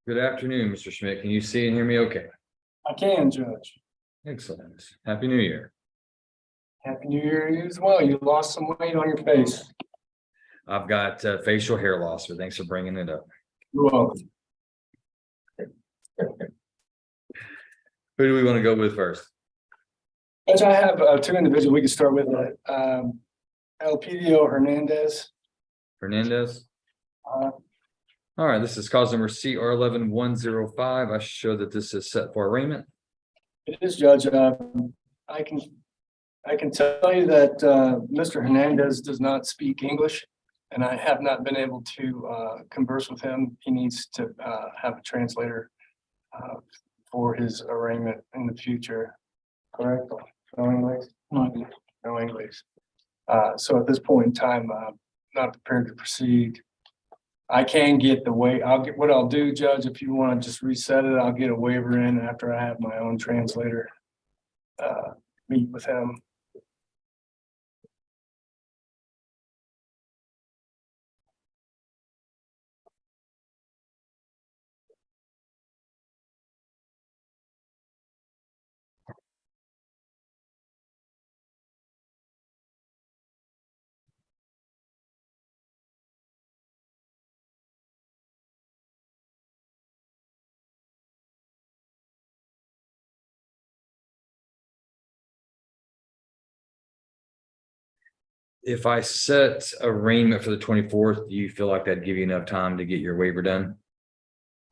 Good afternoon, Mr. Schmidt. Can you see and hear me okay? I can, Judge. Excellent. Happy New Year. Happy New Year to you as well. You lost some weight on your face. I've got facial hair loss, but thanks for bringing it up. You're welcome. Who do we want to go with first? Judge, I have two individuals we can start with. Elpidio Hernandez. Hernandez? Uh, All right, this is cause number CR 11105. I show that this is set for arraignment. It is, Judge. I can tell you that Mr. Hernandez does not speak English, and I have not been able to converse with him. He needs to have a translator for his arraignment in the future. Correct? No English? No English. So at this point in time, I'm not prepared to proceed. I can get the way what I'll do, Judge, if you want to just reset it, I'll get a waiver in after I have my own translator meet with him. If I set arraignment for the 24th, do you feel like that'd give you enough time to get your waiver done?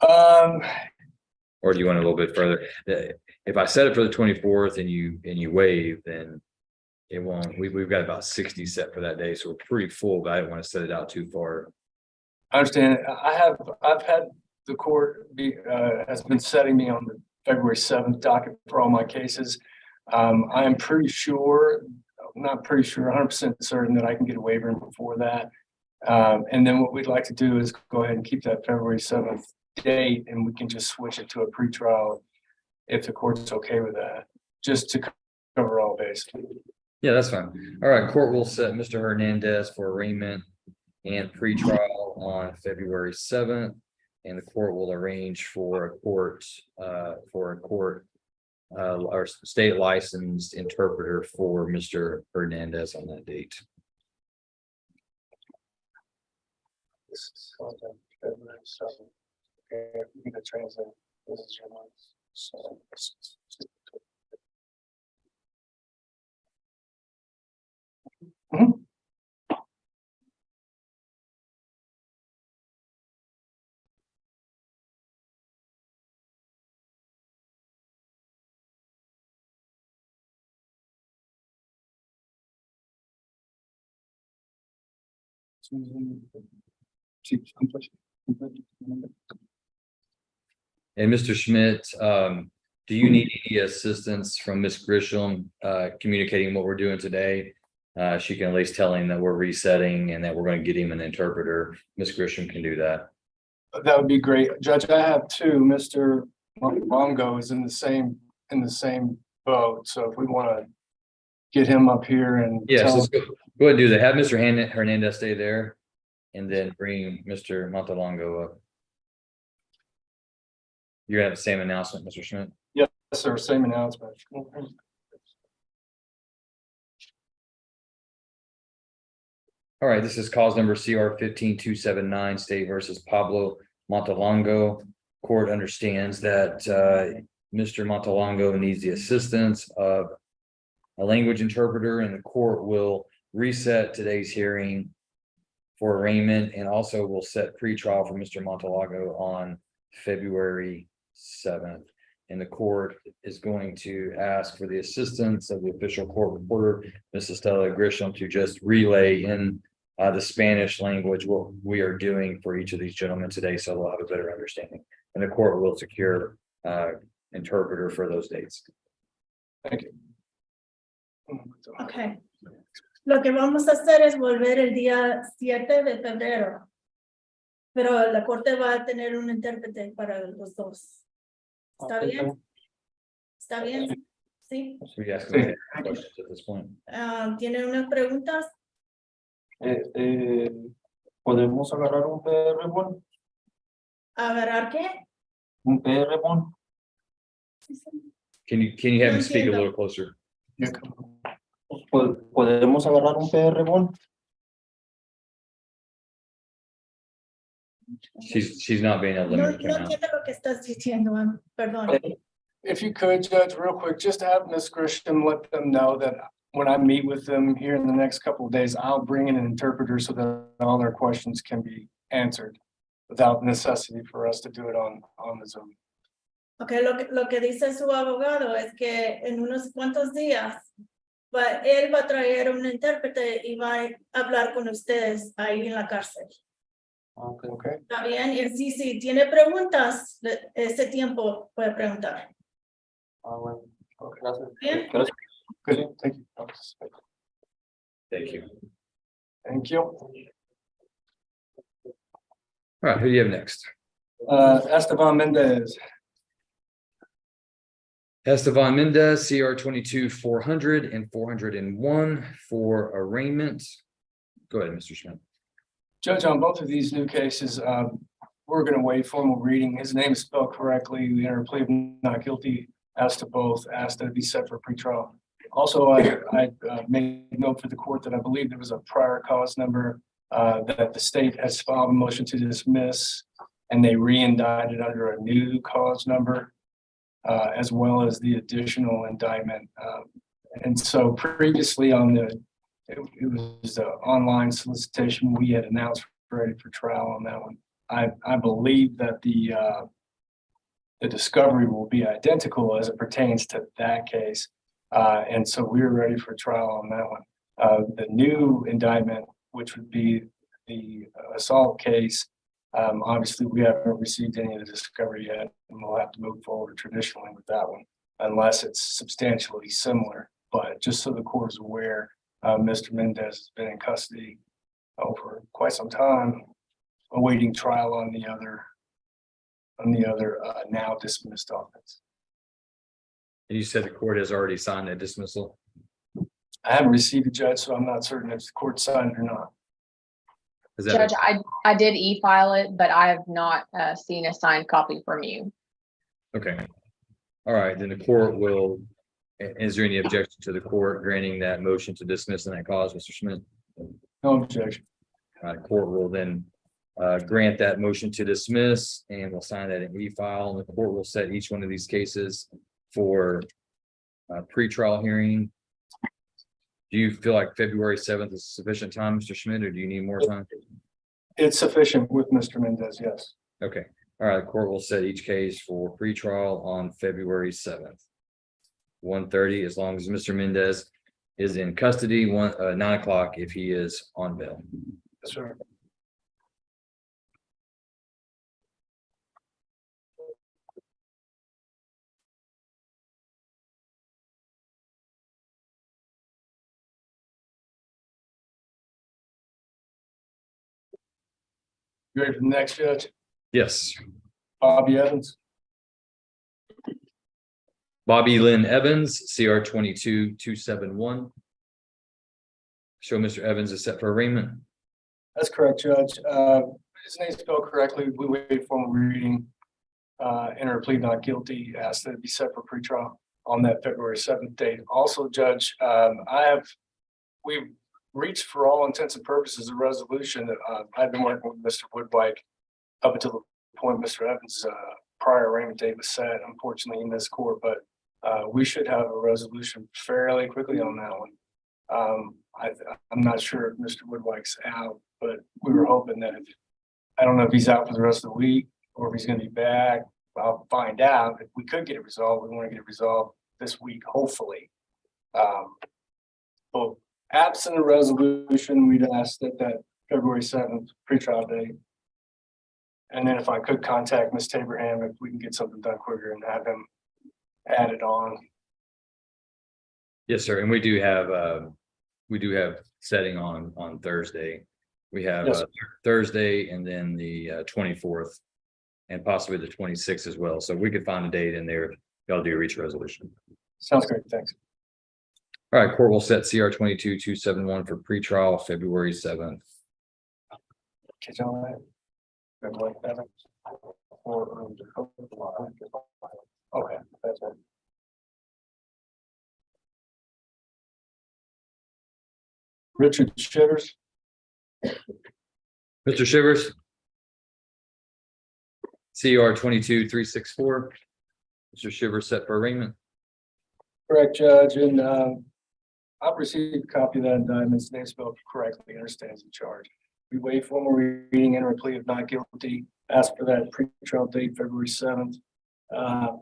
Or do you want a little bit further? If I set it for the 24th and you waive, then it won't. We've got about 60 set for that day, so we're pretty full, but I don't want to set it out too far. I understand. I've had the court has been setting me on the February 7th docket for all my cases. I am pretty sure, not pretty sure, 100% certain that I can get a waiver in before that. And then what we'd like to do is go ahead and keep that February 7th date, and we can just switch it to a pretrial if the court's okay with that, just to cover all bases. Yeah, that's fine. All right, court will set Mr. Hernandez for arraignment and pretrial on February 7th, and the court will arrange for a court or state licensed interpreter for Mr. Hernandez on that date. This is February 7th. Okay, we can translate. This is your month. So, And Mr. Schmidt, do you need any assistance from Ms. Grisham communicating what we're doing today? She can at least tell him that we're resetting and that we're going to get him an interpreter. Ms. Grisham can do that. That would be great, Judge. I have two. Mr. Montelongo is in the same boat, so if we want to get him up here and yes, let's go ahead and do that. Have Mr. Hernandez stay there, and then bring Mr. Montelongo up. You're gonna have the same announcement, Mr. Schmidt? Yes, sir. Same announcement. All right, this is cause number CR 15279, State versus Pablo Montelongo. Court understands that Mr. Montelongo needs the assistance of a language interpreter, and the court will reset today's hearing for arraignment, and also will set pretrial for Mr. Montelongo on February 7th. And the court is going to ask for the assistance of the official court reporter, Mrs. Stella Grisham, to just relay in the Spanish language what we are doing for each of these gentlemen today, so they'll have a better understanding. and the court will secure interpreter for those dates. Thank you. Okay. Lo que vamos a hacer es volver el día 7 de febrero. Pero la corte va a tener un intérprete para los dos. ¿Está bien? ¿Está bien? Sí. So we ask them questions at this point. ¿Tienen unas preguntas? ¿Podemos agarrar un PR bon? ¿Agarrar qué? Un PR bon. Can you have No him speak a entiendo. little closer? Yeah. ¿Podemos agarrar un PR bon? She's not being able to No, make him no out. entiendo lo que estás diciendo, perdón. If you could, Judge, real quick, just have Ms. Grisham let them know that when I meet with them here in the next couple of days, I'll bring in an interpreter so that all their questions can be answered without necessity for us to do it on the Zoom. Okay, lo que dice su abogado es que en unos cuantos días él va a traer un intérprete y va a hablar con ustedes ahí en la cárcel. Okay. Okay, ¿Está bien? Y si tiene preguntas, ese tiempo puede preguntar. Bueno. Okay, gracias. Bien. Gracias. good, thank you. Thank you. Thank you. All right, who do you have next? Esteban Mendez. Esteban Mendez, CR 22-400 and 401 for arraignment. Go ahead, Mr. Schmidt. Judge, on both of these new cases, we're going to waive formal reading. His name is spelled correctly. The interplea of not guilty as to both, asked that it be set for pretrial. Also, I made note for the court that I believe there was a prior cause number that the state has filed a motion to dismiss, and they re-indicted under a new cause number, as well as the additional indictment. And so previously on it was the online solicitation, we had announced ready for trial on that one. I believe that the discovery will be identical as it pertains to that case. And so we're ready for trial on that one. The new indictment, which would be the assault case, obviously we haven't received any of the discovery yet, and we'll have to move forward traditionally with that one, unless it's substantially similar. But just so the court is aware, Mr. Mendez has been in custody for quite some time, awaiting trial on the other now dismissed offense. And you said the court has already signed that dismissal. I haven't received a judge, so I'm not certain if the court signed it or not. Is that Judge, I did e-file it, but I have not seen a signed copy from you. okay? All right, then the court will. Is there any objection to the court granting that motion to dismiss in that cause, Mr. Schmidt? No objection. Court will then grant that motion to dismiss, and we'll sign that in e-file, and the court will set each one of these cases for pretrial hearing. Do you feel like February 7th is sufficient time, Mr. Schmidt, or do you need more time? It's sufficient with Mr. Mendez, yes. Okay, all right, the court will set each case for pretrial on February 7th. 1:30, as long as Mr. Mendez is in custody, 9 o'clock if he is on bail. Yes, sir. You ready for the next judge? Yes, Bobby Evans. Bobby Lynn Evans, CR 22-271. Show Mr. Evans is set for arraignment. That's correct, Judge. His name's spelled correctly. We waited for reading. Enter a plea not guilty, asked that it be set for pretrial on that February 7th date. Also, Judge, we've reached for all intents and purposes a resolution that I've been working with Mr. Woodwhite up until the point Mr. Evans' prior arraignment date was set, unfortunately in this court, but we should have a resolution fairly quickly on that one. I'm not sure if Mr. Woodwhite's out, but we were hoping that I don't know if he's out for the rest of the week or if he's going to be back. I'll find out. If we could get it resolved, we want to get it resolved this week, hopefully. But absent a resolution, we'd ask that February 7th pretrial date And then if I could contact Ms. Taberham, if we can get something done quicker and have him added on. Yes, sir. And we do have setting on Thursday. We have Yes. Thursday and then the 24th and possibly the 26th as well. So we could find a date in there. If y'all do reach a resolution. Sounds great, thanks. All right, court will set CR 22-271 for pretrial February 7th. Catch on that. February 7th. Okay, that's it. Richard Shivers. Mr. Shivers. CR 22-364. Mr. Shivers set for arraignment. Correct, Judge, and I've received a copy of that indictment. His name spelled correctly, understands the charge. We wait for more reading, enter a plea of not guilty, ask for that pretrial date, February 7th. All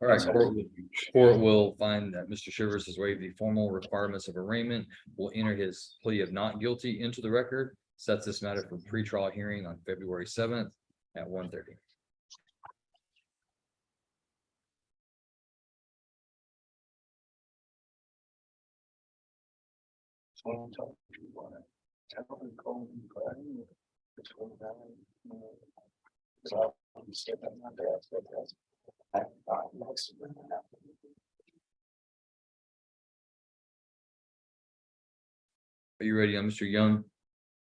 right, court will find that Mr. Shivers has waived the formal requirements of arraignment, will enter his plea of not guilty into the record, sets this matter for pretrial hearing on February 7th at 1:30. Are you ready on Mr. Young?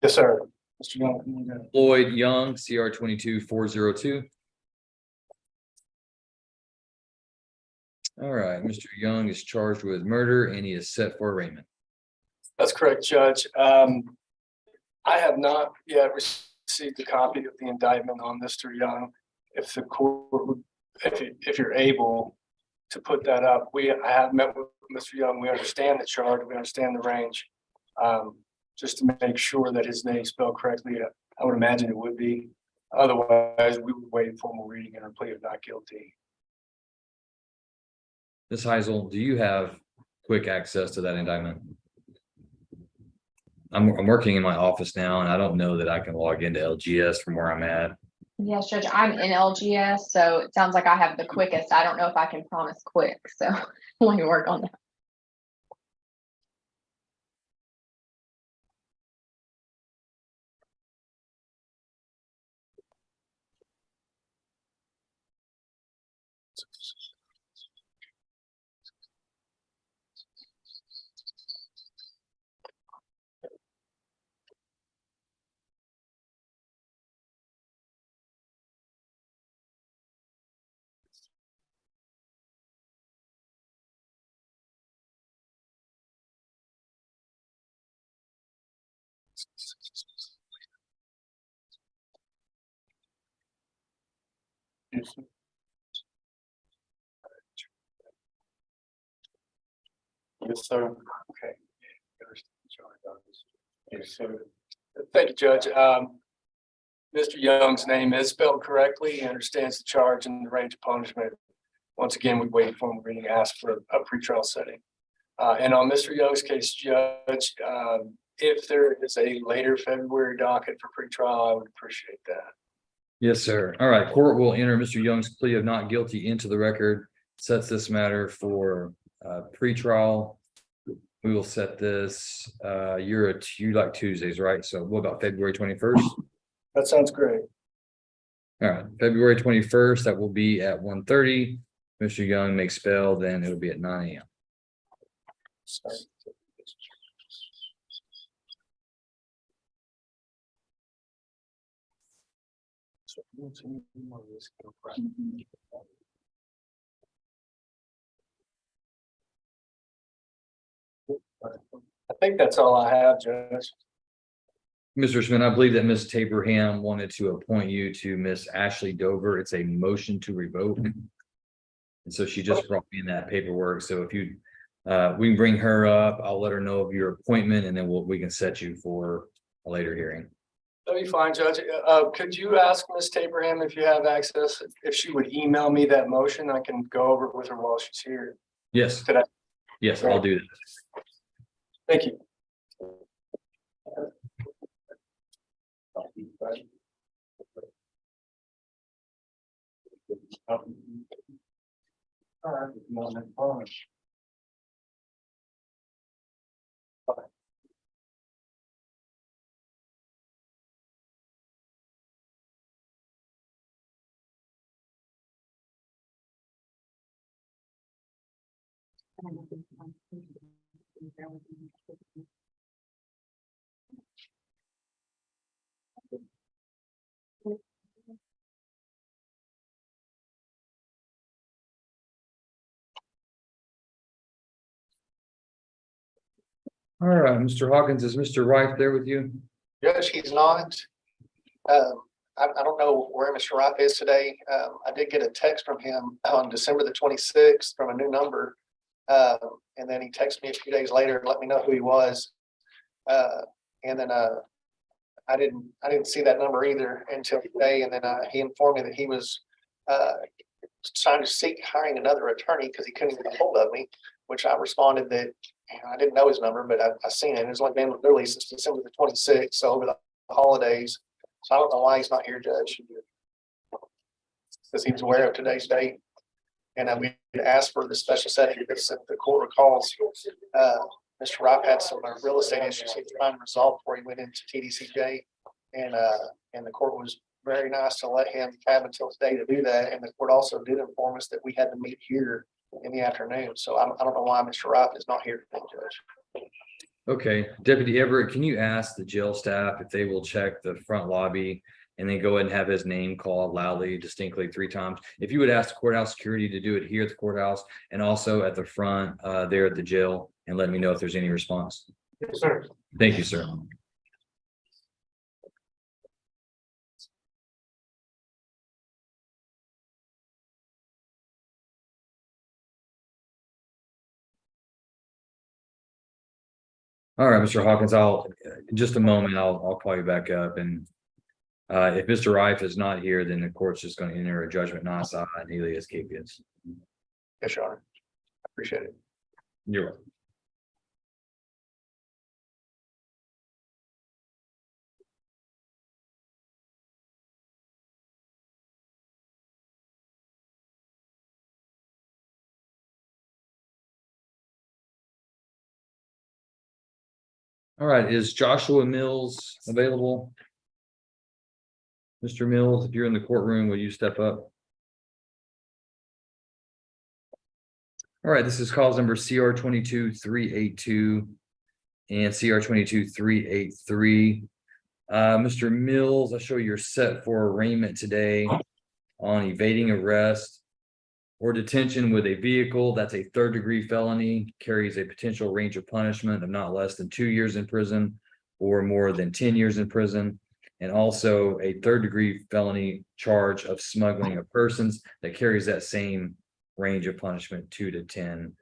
Yes, sir. Mr. Young, can you go? Lloyd Young, CR 22-402. All right, Mr. Young is charged with murder and he is set for arraignment. That's correct, Judge. I have not yet received a copy of the indictment on Mr. Young. If the court would, if you're able to put that up, I have met with Mr. Young. We understand the charge, we understand the range. Just to make sure that his name is spelled correctly, I would imagine it would be. Otherwise, we would wait formal reading and a plea of not guilty. Ms. Heisel, do you have quick access to that indictment? I'm working in my office now and I don't know that I can log into LGS from where I'm at. Yes, Judge, I'm in LGS, so it sounds like I have the quickest. I don't know if I can promise quick, so let me work on that. Yes, sir. Okay. Yes, sir. Thank you, Judge. Mr. Young's name is spelled correctly. He understands the charge and the range of punishment. Once again, we wait for him reading, ask for a pretrial setting. And on Mr. Young's case, Judge, if there is a later February docket for pretrial, I would appreciate that. Yes, sir. All right, court will enter Mr. Young's plea of not guilty into the record, sets this matter for pretrial. We will set this, you like Tuesdays, right? So what about February 21st? That sounds great. All right, February 21st, that will be at 1:30. Mr. Young makes bail, then it'll be at 9 a.m. I think that's all I have, Judge. Mr. Smith, I believe that Ms. Taberham wanted to appoint you to Miss Ashley Dover. It's a motion to revoke. And so she just brought me in that paperwork. So if you, we can bring her up, I'll let her know of your appointment and then we can set you for a later hearing. That'd be fine, Judge. Could you ask Ms. Taberham if you have access, if she would email me that motion, I can go over it with her while she's here Yes, today. yes, I'll do that. Thank you. All right, Mr. Hawkins, is Mr. Rife there with you? Judge, he's not. I don't know where Mr. Rife is today. I did get a text from him on December the 26th from a new number. And then he texted me a few days later and let me know who he was. And then I didn't see that number either until today. And then he informed me that he was trying to seek hiring another attorney because he couldn't get a hold of me, which I responded that I didn't know his number, but I seen it. It's like been literally since December the 26th, so over the holidays. So I don't know why he's not here, Judge. Because he was aware of today's date. And we asked for the special setting because the court recalls Mr. Rife had some real estate issues he was trying to resolve before he went into TDCJ. And the court was very nice to let him have until today to do that. And the court also did inform us that we had to meet here in the afternoon. So I don't know why Mr. Rife is not here today, Judge. Okay, Deputy Everett, can you ask the jail staff if they will check the front lobby and then go ahead and have his name called loudly, distinctly 3 times? If you would ask the courthouse security to do it here at the courthouse and also at the front there at the jail, and let me know if there's any response. Yes, sir. Thank you, sir. All right, Mr. Hawkins, in just a moment, I'll call you back up. And if Mr. Rife is not here, then the court's just going to enter a judgment nasa and alias capias. Yes, Your Honor. I appreciate it. You're welcome. All right, is Joshua Mills available? Mr. Mills, if you're in the courtroom, will you step up? All right, this is cause number CR 22-382 and CR 22-383. Mr. Mills, I show you're set for arraignment today on evading arrest or detention with a vehicle. That's a 3rd-degree felony, carries a potential range of punishment of not less than 2 years in prison or more than 10 years in prison. And also a 3rd-degree felony charge of smuggling of persons that carries that same range of punishment, 2 to 10.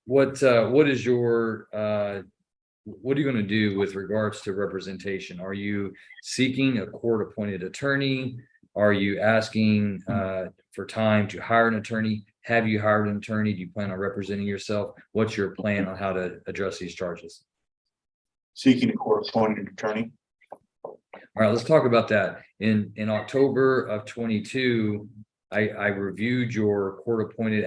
What is your what are you going to do with regards to representation? Are you seeking a court-appointed attorney? Are you asking for time to hire an attorney? Have you hired an attorney? Do you plan on representing yourself? What's your plan on how to address these charges? Seeking a court-appointed attorney. All right, let's talk about that. In October of 22, I reviewed your court-appointed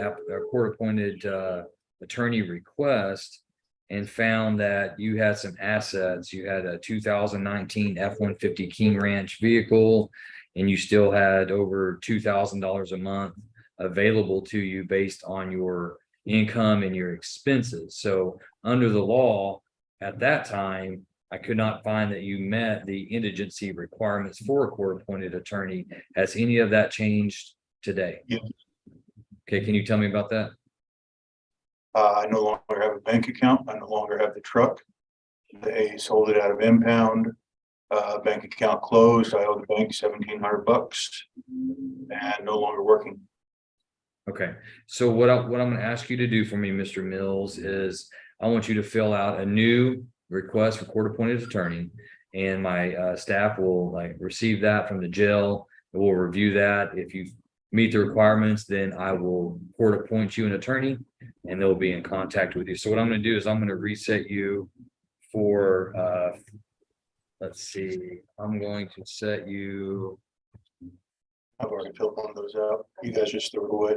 attorney request and found that you had some assets. You had a 2019 F-150 King Ranch vehicle, and you still had over $2,000 a month available to you based on your income and your expenses. So under the law at that time, I could not find that you met the indigency requirements for a court-appointed attorney. Has any of that changed today? Yeah. Okay, can you tell me about that? I no longer have a bank account. I no longer have the truck. They sold it out of impound. Bank account closed. I owe the bank $1,700 and no longer working. Okay, so what I'm going to ask you to do for me, Mr. Mills, is I want you to fill out a new request for court-appointed attorney, and my staff will receive that from the jail. We'll review that. If you meet the requirements, then I will court appoint you an attorney, and they'll be in contact with you. So what I'm going to do is I'm going to reset you for let's see, I'm going to set you, I've already filled one of those out. You guys just threw it away.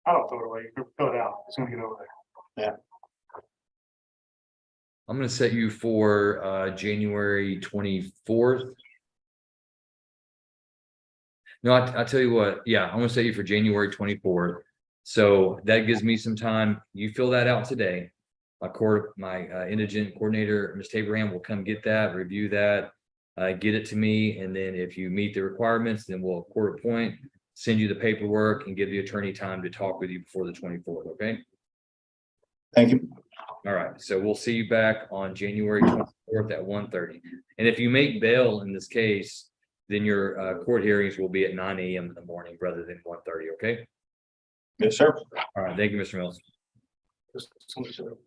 I don't throw it away, you fill it out, it's gonna get over there. I'm gonna set you for January 24th. No, I tell you what, yeah, I'm gonna set you for January 24th. So that gives me some time. You fill that out today. My indigent coordinator, Ms. Abraham, will come get that, review that, get it to me, and then if you meet the requirements, then we'll court appoint, send you the paperwork, and give the attorney time to talk with you before the 24th. Okay. Thank you. All right, so we'll see you back on January 24th at 1:30. And if you make bail in this case, then your court hearings will be at 9 a.m. in the morning rather than 1:30. Okay. Yes, sir. All right. Thank you, Mr. Mills. Just somebody should have-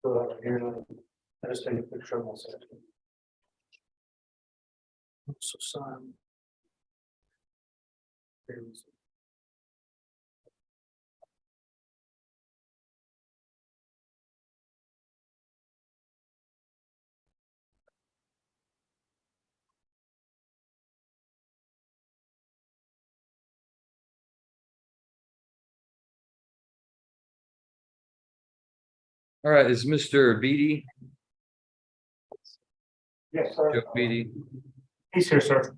Fill it out here, I just take a picture of myself. So sign. All right, is Mr. Beatty, Yes, sir. Joe Beatty? He's here, sir.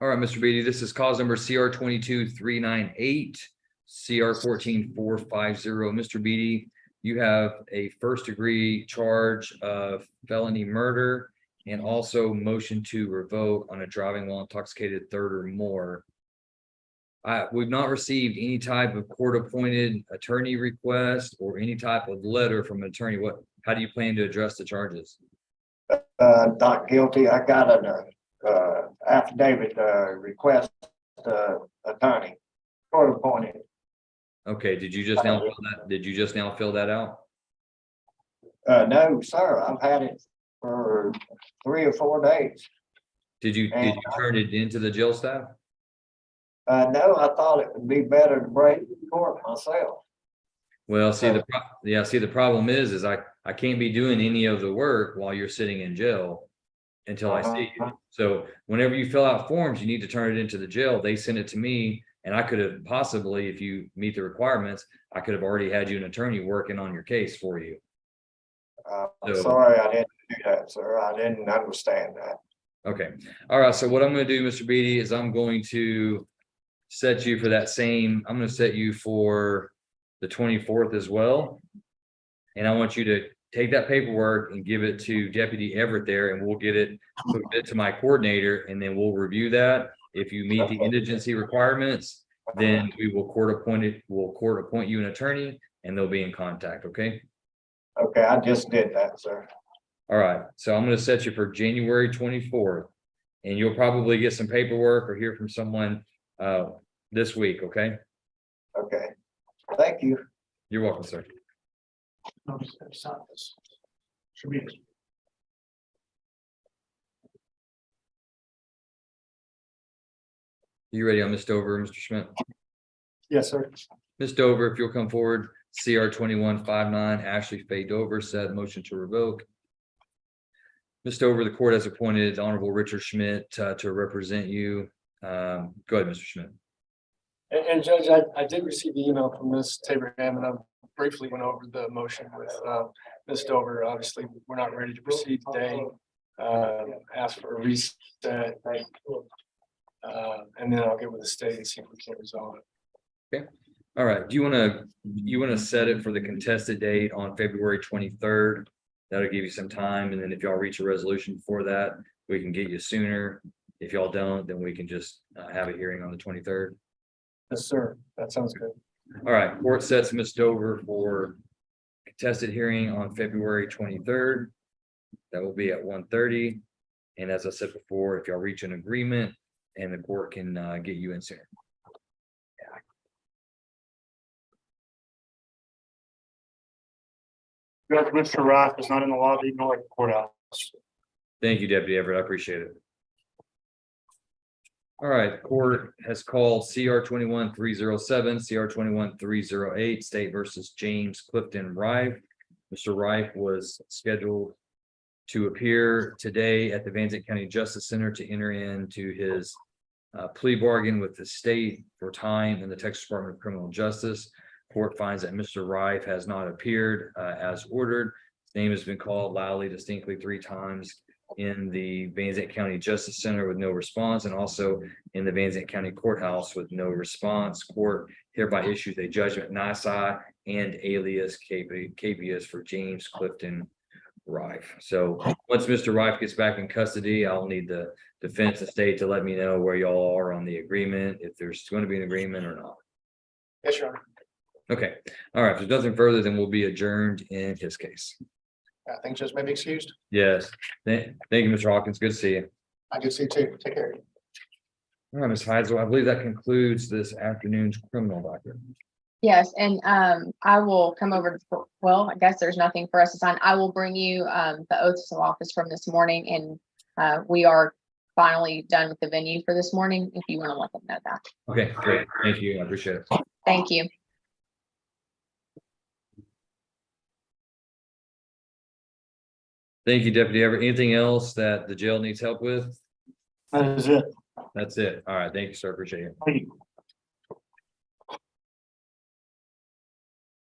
All right, Mr. Beatty, this is cause number CR 22-398, CR 14-450. Mr. Beatty, you have a first degree charge of felony murder and also motion to revoke on a driving while intoxicated third or more. We've not received any type of court appointed attorney request or any type of letter from an attorney. How do you plan to address the charges? Not guilty. I got an affidavit request attorney court appointed. Okay, did you just now fill that out? No, sir. I've had it for 3 or 4 days. Did you turn it into the jail staff? No, I thought it would be better to break court myself. Well, see, the problem is I can't be doing any of the work while you're sitting in jail until I see you. So whenever you fill out forms, you need to turn it into the jail. They send it to me, and I could have possibly, if you meet the requirements, I could have already had you an attorney working on your case for you. I'm sorry I didn't do that, sir. I didn't understand that. Okay. All right. So what I'm going to do, Mr. Beatty, is I'm going to set you for that same, I'm going to set you for the 24th as well. And I want you to take that paperwork and give it to Deputy Everett there, and we'll get it to my coordinator, and then we'll review that. If you meet the indigency requirements, then we'll court appoint you an attorney, and they'll be in contact. Okay. Okay, I just did that, sir. All right. So I'm going to set you for January 24th, and you'll probably get some paperwork or hear from someone this week. Okay. Okay. Thank you. You're welcome, sir. No, just gotta sign this. Should be. You ready on Ms. Dover, Mr. Schmidt? Yes, sir. Ms. Dover, if you'll come forward, CR 2159, Ashley Faye Dover said motion to revoke. Ms. Dover, the court has appointed Honorable Richard Schmidt to represent you. Go ahead, Mr. Schmidt. And Judge, I did receive the email from Ms. Abraham, and I briefly went over the motion with Ms. Dover. Obviously, we're not ready to proceed today. Ask for a reset. And then I'll get with the state and see if we can resolve it. Okay. All right. Do you want to set it for the contested date on February 23rd? That'll give you some time. And then if y'all reach a resolution before that, we can get you sooner. If y'all don't, then we can just have a hearing on the 23rd. Yes, sir. That sounds good. All right. Court sets Ms. Dover for contested hearing on February 23rd. That will be at 1:30. And as I said before, if y'all reach an agreement, and the court can get you in sooner. Judge, Mr. Roth is not in the lobby nor at the courthouse. Thank you, Deputy Everett. I appreciate it. All right, court has called CR 21-307, CR 21-308, State versus James Clifton Rife. Mr. Rife was scheduled to appear today at the Van Zandt County Justice Center to enter into his plea bargain with the state for time in the Texas Department of Criminal Justice. Court finds that Mr. Rife has not appeared as ordered. His name has been called loudly, distinctly 3 times in the Van Zandt County Justice Center with no response, and also in the Van Zandt County Courthouse with no response. Court hereby issues a judgment nisi and alias capias for James Clifton Rife. So once Mr. Rife gets back in custody, I'll need the defense and state to let me know where y'all are on the agreement, if there's going to be an agreement or not. Yes, Your Honor. Okay, all right, if there's nothing further, then we'll be adjourned in his case. I think just may be excused. Yes, thank you, Mr. Hawkins, good to see you. I do see you too. Take care. All right, Ms. Heisel, I believe that concludes this afternoon's criminal docket. Yes, and I will come over, well, I guess there's nothing for us to sign. I will bring you the oaths of office from this morning, and we are finally done with the venue for this morning, if you want to let them know that. Okay, great, thank you, I appreciate it. Thank you. Thank you, Deputy Everett. Anything else that the jail needs help with? That is it. That's it. All right, thank you, sir, appreciate it. Thank you.